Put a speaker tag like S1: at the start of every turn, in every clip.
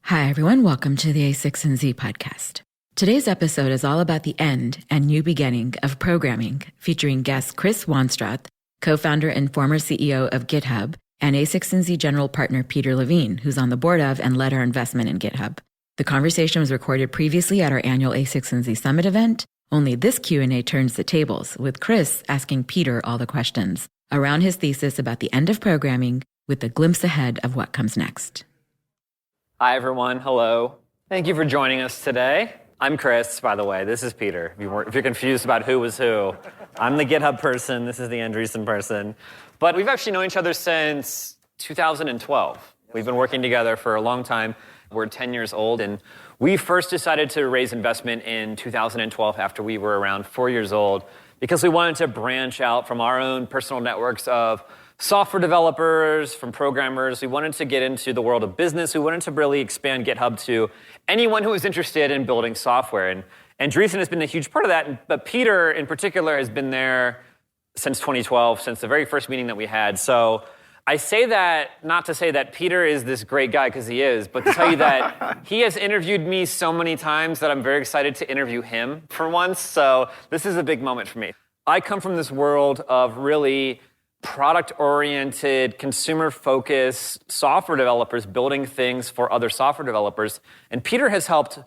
S1: Hi, everyone. Welcome to the a16z podcast. Today's episode is all about the end and new beginning of programming, featuring guest Chris Wanstrath, co-founder and former CEO of GitHub, and a16z general partner Peter Levine, who's on the board of and led our investment in GitHub. The conversation was recorded previously at our annual a16z Summit event, only this Q&A turns the tables, with Chris asking Peter all the questions around his thesis about the end of programming with a glimpse ahead of what comes next.
S2: Hi, everyone. Hello. Thank you for joining us today. I'm Chris, by the way. This is Peter. If you're confused about who was who, I'm the GitHub person. This is the Andreessen person. But we've actually known each other since 2012. We've been working together for a long time. We're 10 years old, and we first decided to raise investment in 2012 after we were around 4 years old because we wanted to branch out from our own personal networks of software developers, from programmers. We wanted to get into the world of business. We wanted to really expand GitHub to anyone who was interested in building software. And Andreessen has been a huge part of that, but Peter in particular has been there since 2012, since the very first meeting that we had. So I say that not to say that Peter is this great guy, because he is, but to tell you that he has interviewed me so many times that I'm very excited to interview him for once. So this is a big moment for me. I come from this world of really product-oriented, consumer-focused software developers building things for other software developers. And Peter has helped,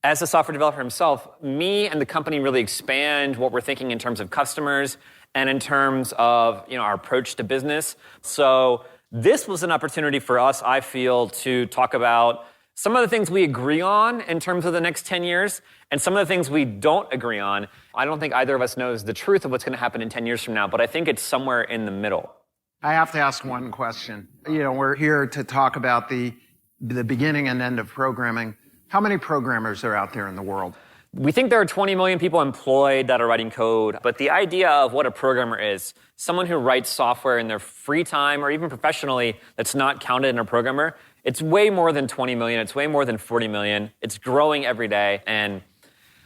S2: as a software developer himself, me and the company really expand what we're thinking in terms of customers and in terms of our approach to business. So this was an opportunity for us, I feel, to talk about some of the things we agree on in terms of the next 10 years and some of the things we don't agree on. I don't think either of us knows the truth of what's going to happen in 10 years from now, but I think it's somewhere in the middle.
S3: I have to ask one question. We're here to talk about the beginning and end of programming. How many programmers are out there in the world?
S2: We think there are 20 million people employed that are writing code, but the idea of what a programmer is, someone who writes software in their free time or even professionally that's not counted in a programmer, it's way more than 20 million. It's way more than 40 million. It's growing every day. And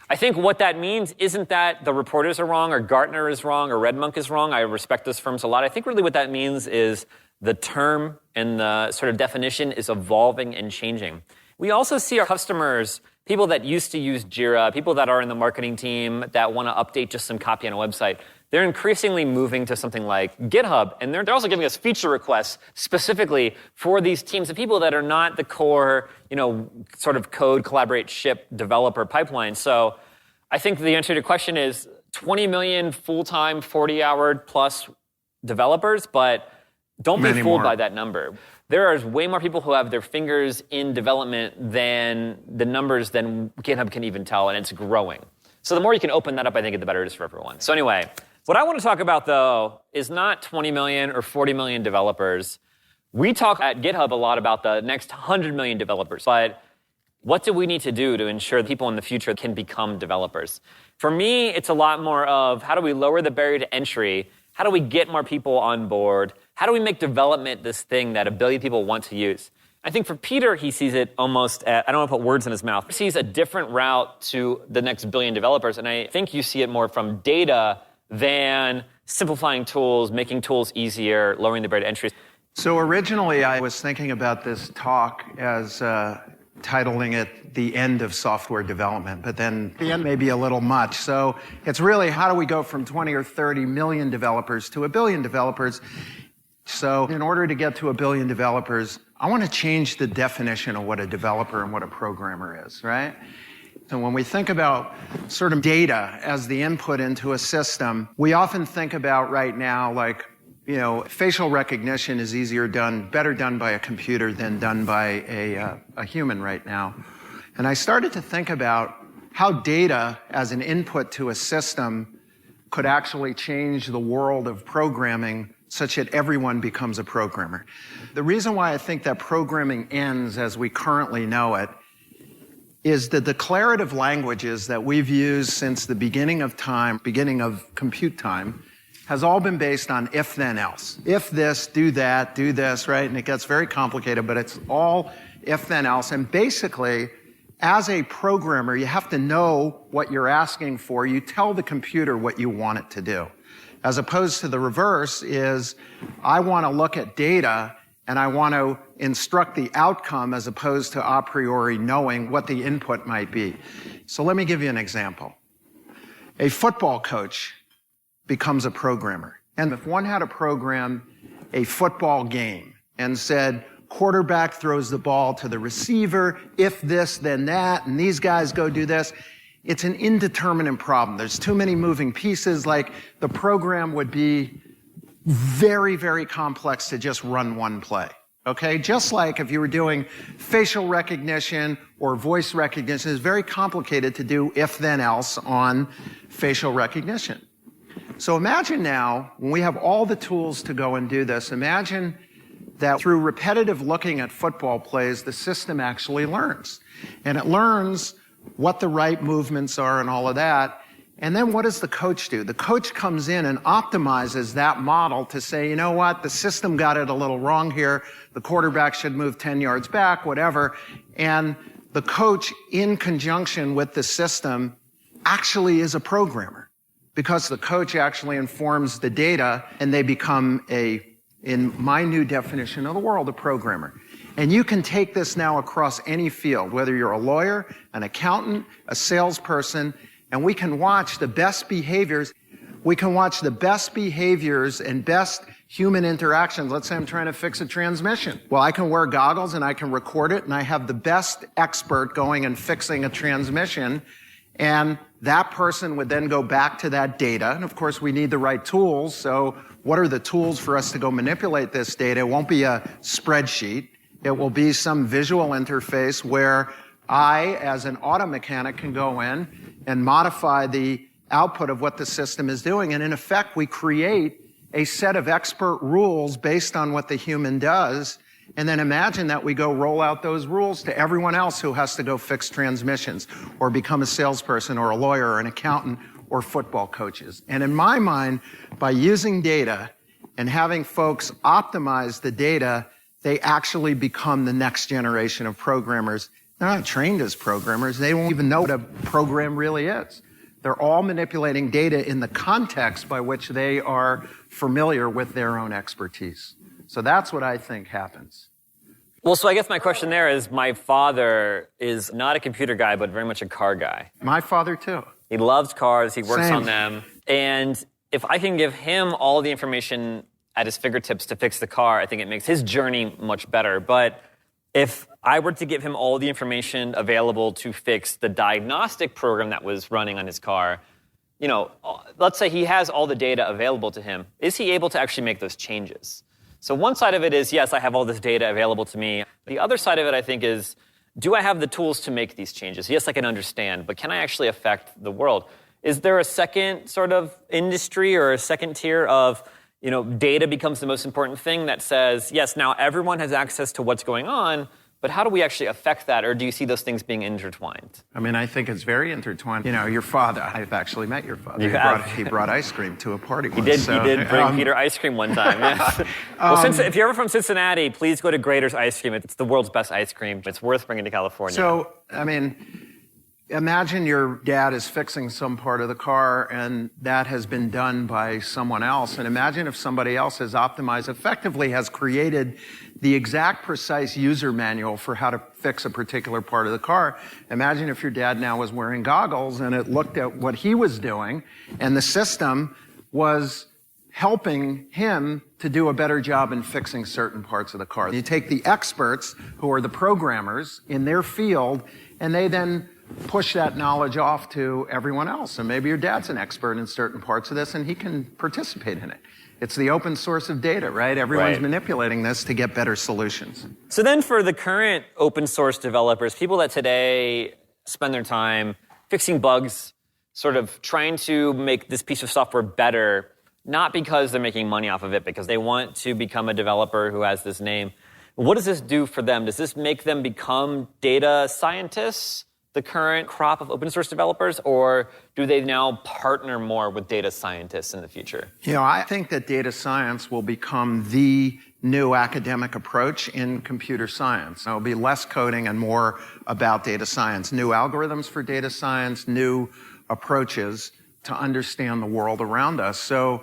S2: I think what that means isn't that the reporters are wrong or Gartner is wrong or Redmonk is wrong. I respect those firms a lot. I think really what that means is the term and the sort of definition is evolving and changing. We also see our customers, people that used to use Jira, people that are in the marketing team that want to update just some copy on a website, they're increasingly moving to something like GitHub, and they're also giving us feature requests specifically for these teams of people that are not the core, sort of code, collaborate, ship, developer pipeline. So I think the answer to your question is 20 million full-time, 40-hour plus developers, but don't be fooled by that number. There are way more people who have their fingers in development than the numbers than GitHub can even tell, and it's growing. So the more you can open that up, I think the better it is for everyone. So anyway, what I want to talk about, though, is not 20 million or 40 million developers. We talk at GitHub a lot about the next 100 million developers, but what do we need to do to ensure that people in the future can become developers? For me, it's a lot more of how do we lower the barrier to entry? How do we get more people on board? How do we make development this thing that a billion people want to use? I think for Peter, he sees it almost at, I don't want to put words in his mouth, he sees a different route to the next billion developers, and I think you see it more from data than simplifying tools, making tools easier, lowering the barrier to entry.
S3: So originally, I was thinking about this talk as titling it The End of Software Development, but then the end may be a little much. So it's really how do we go from 20 or 30 million developers to a billion developers? So in order to get to a billion developers, I want to change the definition of what a developer and what a programmer is, right? So when we think about sort of data as the input into a system, we often think about right now, like, facial recognition is better done by a computer than done by a human right now. And I started to think about how data as an input to a system could actually change the world of programming such that everyone becomes a programmer. The reason why I think that programming ends as we currently know it is the declarative languages that we've used since the beginning of time, beginning of compute time, has all been based on if, then, else. If this, do that, do this, right? And it gets very complicated, but it's all if, then, else. And basically, as a programmer, you have to know what you're asking for. You tell the computer what you want it to do. As opposed to the reverse is, I want to look at data and I want to instruct the outcome as opposed to a priori knowing what the input might be. So let me give you an example. A football coach becomes a programmer. And if one had to program a football game and said, quarterback throws the ball to the receiver, if this, then that, and these guys go do this, it's an indeterminate problem. There's too many moving pieces. Like, the program would be very, very complex to just run one play. Okay? Just like if you were doing facial recognition or voice recognition, it's very complicated to do if then else on facial recognition. So imagine now, when we have all the tools to go and do this, imagine that through repetitive looking at football plays, the system actually learns. And it learns what the right movements are and all of that. And then what does the coach do? The coach comes in and optimizes that model to say, you know what, the system got it a little wrong here. The quarterback should move 10 yards back, whatever. And the coach, in conjunction with the system, actually is a programmer, because the coach actually informs the data and they become in my new definition of the world, a programmer. And you can take this now across any field, whether you're a lawyer, an accountant, a salesperson, and we can watch the best behaviors. We can watch the best behaviors and best human interactions. Let's say I'm trying to fix a transmission. Well, I can wear goggles and I can record it, and I have the best expert going and fixing a transmission. And that person would then go back to that data. And of course, we need the right tools. So what are the tools for us to go manipulate this data? It won't be a spreadsheet. It will be some visual interface where I, as an auto mechanic, can go in and modify the output of what the system is doing. And in effect, we create a set of expert rules based on what the human does. And then imagine that we go roll out those rules to everyone else who has to go fix transmissions or become a salesperson or a lawyer or an accountant or football coaches. And in my mind, by using data and having folks optimize the data, they actually become the next generation of programmers. They're not trained as programmers. They won't even know what a program really is. They're all manipulating data in the context by which they are familiar with their own expertise. So that's what I think happens.
S2: Well, so I guess my question there is, my father is not a computer guy, but very much a car guy.
S3: My father, too.
S2: He loves cars. He works
S3: Same.
S2: on them. And if I can give him all the information at his fingertips to fix the car, I think it makes his journey much better. But if I were to give him all the information available to fix the diagnostic program that was running on his car, you know, let's say he has all the data available to him, is he able to actually make those changes? So one side of it is, yes, I have all this data available to me. The other side of it, I think, is, do I have the tools to make these changes? Yes, I can understand, but can I actually affect the world? Is there a second sort of industry or a second tier of, you know, data becomes the most important thing that says, yes, now everyone has access to what's going on, but how do we actually affect that? Or do you see those things being intertwined?
S3: I mean, I think it's very intertwined. You know, your father, I've actually met your father. He brought ice cream to a party once.
S2: He did bring Peter ice cream one time, yes. Well, if you're ever from Cincinnati, please go to Grader's Ice Cream. It's the world's best ice cream. It's worth bringing to California.
S3: So, I mean, imagine your dad is fixing some part of the car and that has been done by someone else. And imagine if somebody else has optimized, effectively has created the exact precise user manual for how to fix a particular part of the car. Imagine if your dad now was wearing goggles and it looked at what he was doing and the system was helping him to do a better job in fixing certain parts of the car. You take the experts who are the programmers in their field and they then push that knowledge off to everyone else. And maybe your dad's an expert in certain parts of this and he can participate in it. It's the open source of data, right? Everyone's manipulating this to get better solutions.
S2: So then for the current open source developers, people that today spend their time fixing bugs, sort of trying to make this piece of software better, not because they're making money off of it, because they want to become a developer who has this name. What does this do for them? Does this make them become data scientists, the current crop of open source developers, or do they now partner more with data scientists in the future?
S3: You know, I think that data science will become the new academic approach in computer science. It'll be less coding and more about data science, new algorithms for data science, new approaches. to understand the world around us. So,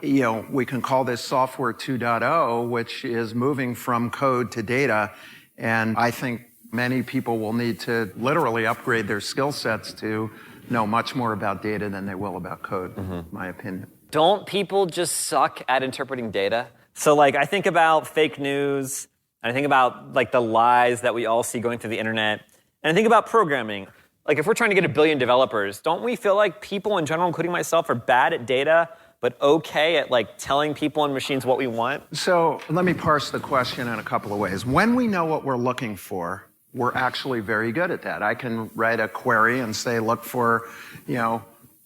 S3: we can call this software 2.0, which is moving from code to data. And I think many people will need to literally upgrade their skill sets to know much more about data than they will about code, in my opinion.
S2: Don't people just suck at interpreting data? So I think about fake news, and I think about the lies that we all see going through the internet, and I think about programming. If we're trying to get 1 billion developers, don't we feel like people in general, including myself, are bad at data, but okay at telling people and machines what we want?
S3: So let me parse the question in a couple of ways. When we know what we're looking for, we're actually very good at that. I can write a query and say, look for,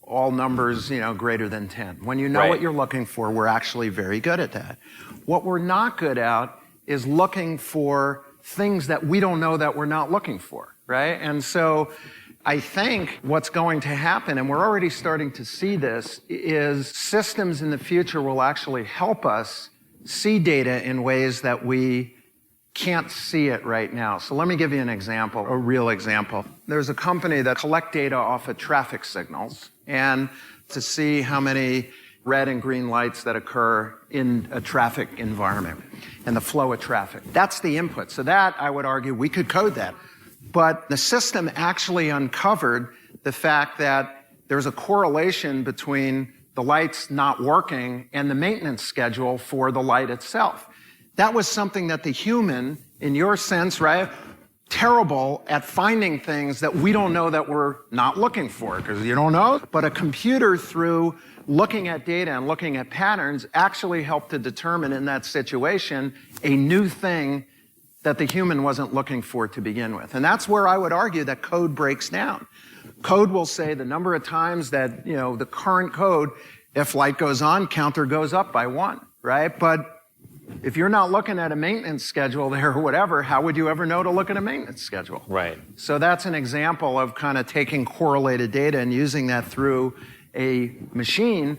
S3: all numbers, greater than 10. When you know what you're looking for, we're actually very good at that. What we're not good at is looking for things that we don't know that we're not looking for, right? And so I think what's going to happen, and we're already starting to see this, is systems in the future will actually help us see data in ways that we can't see it right now. So let me give you an example, a real example. There's a company that collects data off of traffic signals and to see how many red and green lights that occur in a traffic environment and the flow of traffic. That's the input. So that, I would argue, we could code that. But the system actually uncovered the fact that there's a correlation between the lights not working and the maintenance schedule for the light itself. That was something that the human, in your sense, right, terrible at finding things that we don't know that we're not looking for, because you don't know. But a computer, through looking at data and looking at patterns, actually helped to determine in that situation a new thing that the human wasn't looking for to begin with. And that's where I would argue that code breaks down. Code will say the number of times that, the current code, if light goes on, counter goes up by 1, right? But if you're not looking at a maintenance schedule there or whatever, how would you ever know to look at a maintenance schedule?
S2: Right.
S3: So that's an example of kind of taking correlated data and using that through a machine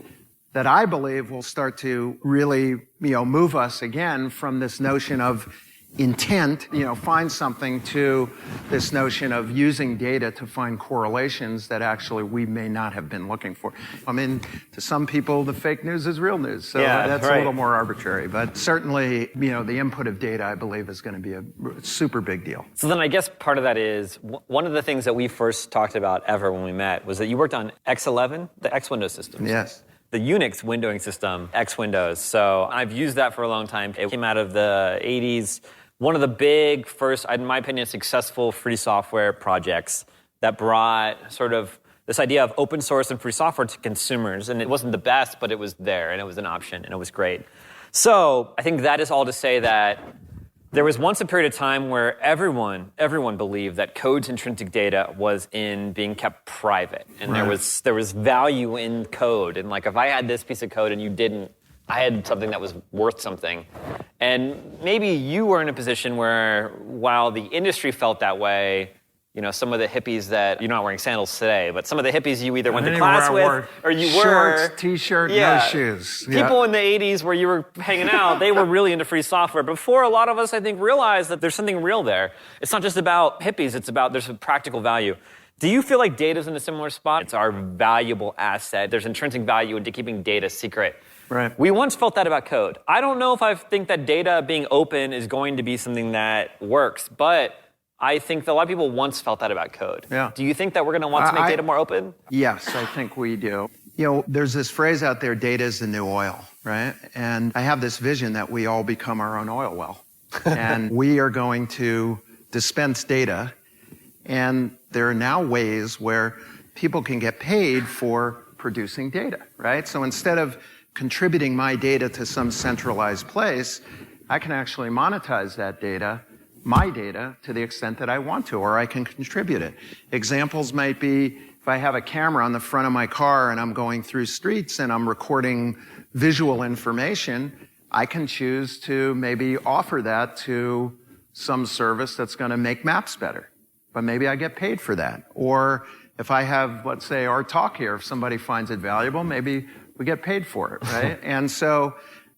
S3: that I believe will start to really, move us again from this notion of intent, find something, to this notion of using data to find correlations that actually we may not have been looking for. I mean, to some people, the fake news is real news. So that's a little more arbitrary. But certainly, the input of data, I believe, is going to be a super big deal.
S2: So then I guess part of that is, one of the things that we first talked about ever when we met was that you worked on X11, the X Windows systems.
S3: Yes.
S2: The Unix windowing system, X Windows. So I've used that for a long time. It came out of the 80s. One of the big first, in my opinion, successful free software projects that brought sort of this idea of open source and free software to consumers. And it wasn't the best, but it was there, and it was an option, and it was great. So I think that is all to say that there was once a period of time where everyone believed that code's intrinsic data was in being kept private. And there was value in code. And if I had this piece of code and you didn't, I had something that was worth something. And maybe you were in a position where, while the industry felt that way, some of the hippies that, you're not wearing sandals today, but some of the hippies you either went to class with or you were.
S3: Shorts, t-shirt, no shoes.
S2: People in the 80s where you were hanging out, they were really into free software. Before a lot of us, I think, realized that there's something real there. It's not just about hippies, there's a practical value. Do you feel like data's in a similar spot? It's our valuable asset. There's intrinsic value into keeping data secret.
S3: Right.
S2: We once felt that about code. I don't know if I think that data being open is going to be something that works, but I think that a lot of people once felt that about code.
S3: Yeah.
S2: Do you think that we're going to want to make data more open?
S3: Yes, I think we do. There's this phrase out there, data is the new oil, right? And I have this vision that we all become our own oil well. And we are going to dispense data. And there are now ways where people can get paid for producing data, right? So instead of contributing my data to some centralized place, I can actually monetize that data, my data, to the extent that I want to, or I can contribute it. Examples might be, if I have a camera on the front of my car and I'm going through streets and I'm recording visual information, I can choose to maybe offer that to some service that's going to make maps better. But maybe I get paid for that. Or if I have, let's say, our talk here, if somebody finds it valuable, maybe we get paid for it, right? And so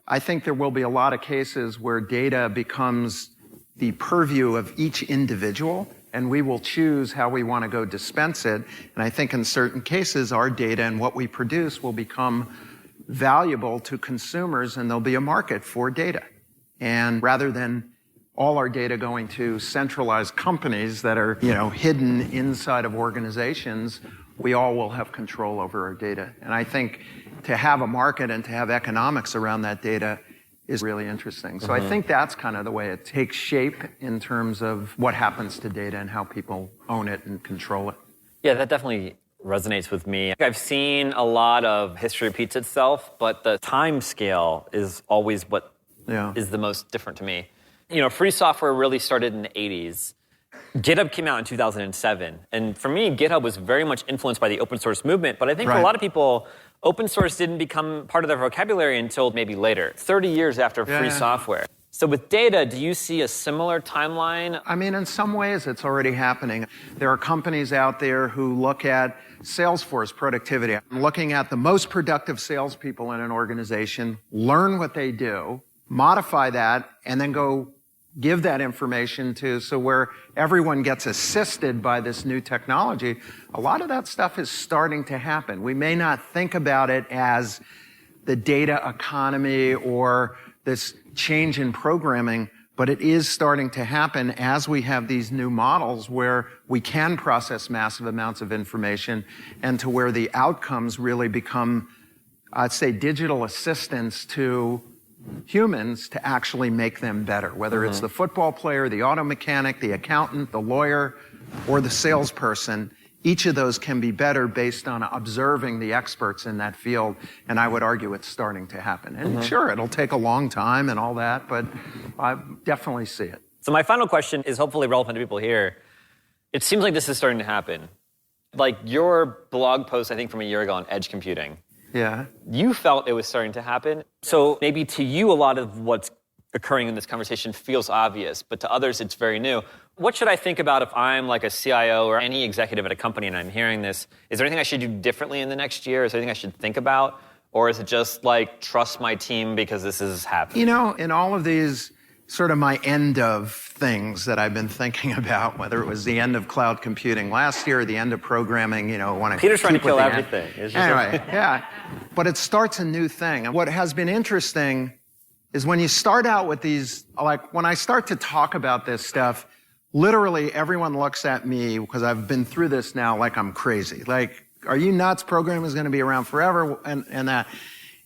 S3: I think there will be a lot of cases where data becomes the purview of each individual and we will choose how we want to go dispense it. And I think in certain cases, our data and what we produce will become valuable to consumers, and there'll be a market for data. And rather than all our data going to centralized companies that are, hidden inside of organizations, we all will have control over our data. And I think to have a market and to have economics around that data is really interesting. So I think that's kind of the way it takes shape in terms of what happens to data and how people own it and control it.
S2: Yeah, that definitely resonates with me. I've seen a lot of history repeats itself, but the time scale is always what is the most different to me. Free software really started in the 80s. GitHub came out in 2007. And for me, GitHub was very much influenced by the open source movement. But I think for a lot of people, open source didn't become part of their vocabulary until maybe later, 30 years after free software. So with data, do you see a similar timeline?
S3: I mean, in some ways, it's already happening. There are companies out there who look at Salesforce productivity, looking at the most productive salespeople in an organization, learn what they do, modify that, and then go give that information so where everyone gets assisted by this new technology. A lot of that stuff is starting to happen. We may not think about it as the data economy or this change in programming, but it is starting to happen as we have these new models where we can process massive amounts of information and to where the outcomes really become, I'd say, digital assistants to humans to actually make them better, whether it's the football player, the auto mechanic, the accountant, the lawyer, or the salesperson. Each of those can be better based on observing the experts in that field, and I would argue it's starting to happen. And sure, it'll take a long time and all that, but I definitely see it.
S2: So my final question is hopefully relevant to people here. It seems like this is starting to happen. Like your blog post, I think from a year ago on edge computing.
S3: Yeah.
S2: You felt it was starting to happen. So maybe to you, a lot of what's occurring in this conversation feels obvious, but to others, it's very new. What should I think about if I'm like a CIO or any executive at a company and I'm hearing this? Is there anything I should do differently in the next year? Is there anything I should think about? Or is it just like, trust my team because this is happening?
S3: In all of these sort of my end of things that I've been thinking about, whether it was the end of cloud computing last year or the end of programming,
S2: Peter's trying to kill everything.
S3: Anyway, but it starts a new thing. And what has been interesting is when you start out with these, like when I start to talk about this stuff, literally everyone looks at me because I've been through this now like I'm crazy. Like, are you nuts? Programming is going to be around forever and that.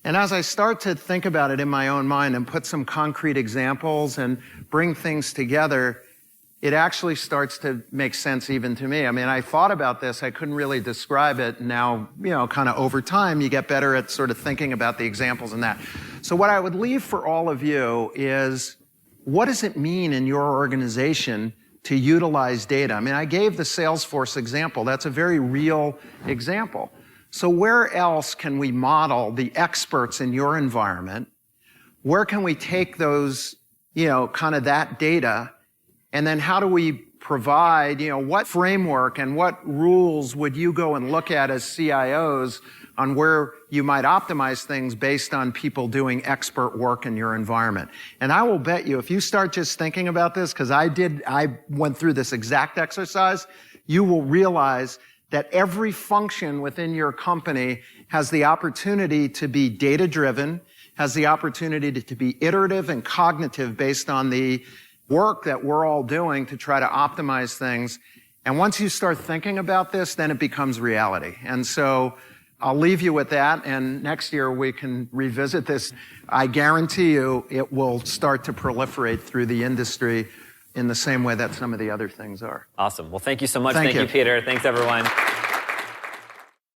S3: And as I start to think about it in my own mind and put some concrete examples and bring things together, it actually starts to make sense even to me. I mean, I thought about this. I couldn't really describe it. Now, kind of over time, you get better at sort of thinking about the examples and that. So what I would leave for all of you is, what does it mean in your organization to utilize data? I mean, I gave the Salesforce example. That's a very real example. So where else can we model the experts in your environment? Where can we take those, kind of that data? And then how do we provide, what framework and what rules would you go and look at as CIOs on where you might optimize things based on people doing expert work in your environment? And I will bet you, if you start just thinking about this, because I went through this exact exercise, you will realize that every function within your company has the opportunity to be data-driven, has the opportunity to be iterative and cognitive based on the work that we're all doing to try to optimize things. And once you start thinking about this, then it becomes reality. And so I'll leave you with that, and next year we can revisit this. I guarantee you it will start to proliferate through the industry in the same way that some of the other things are.
S2: Awesome. Well, thank you so much.
S3: Thank you,
S2: Peter. Thanks, everyone.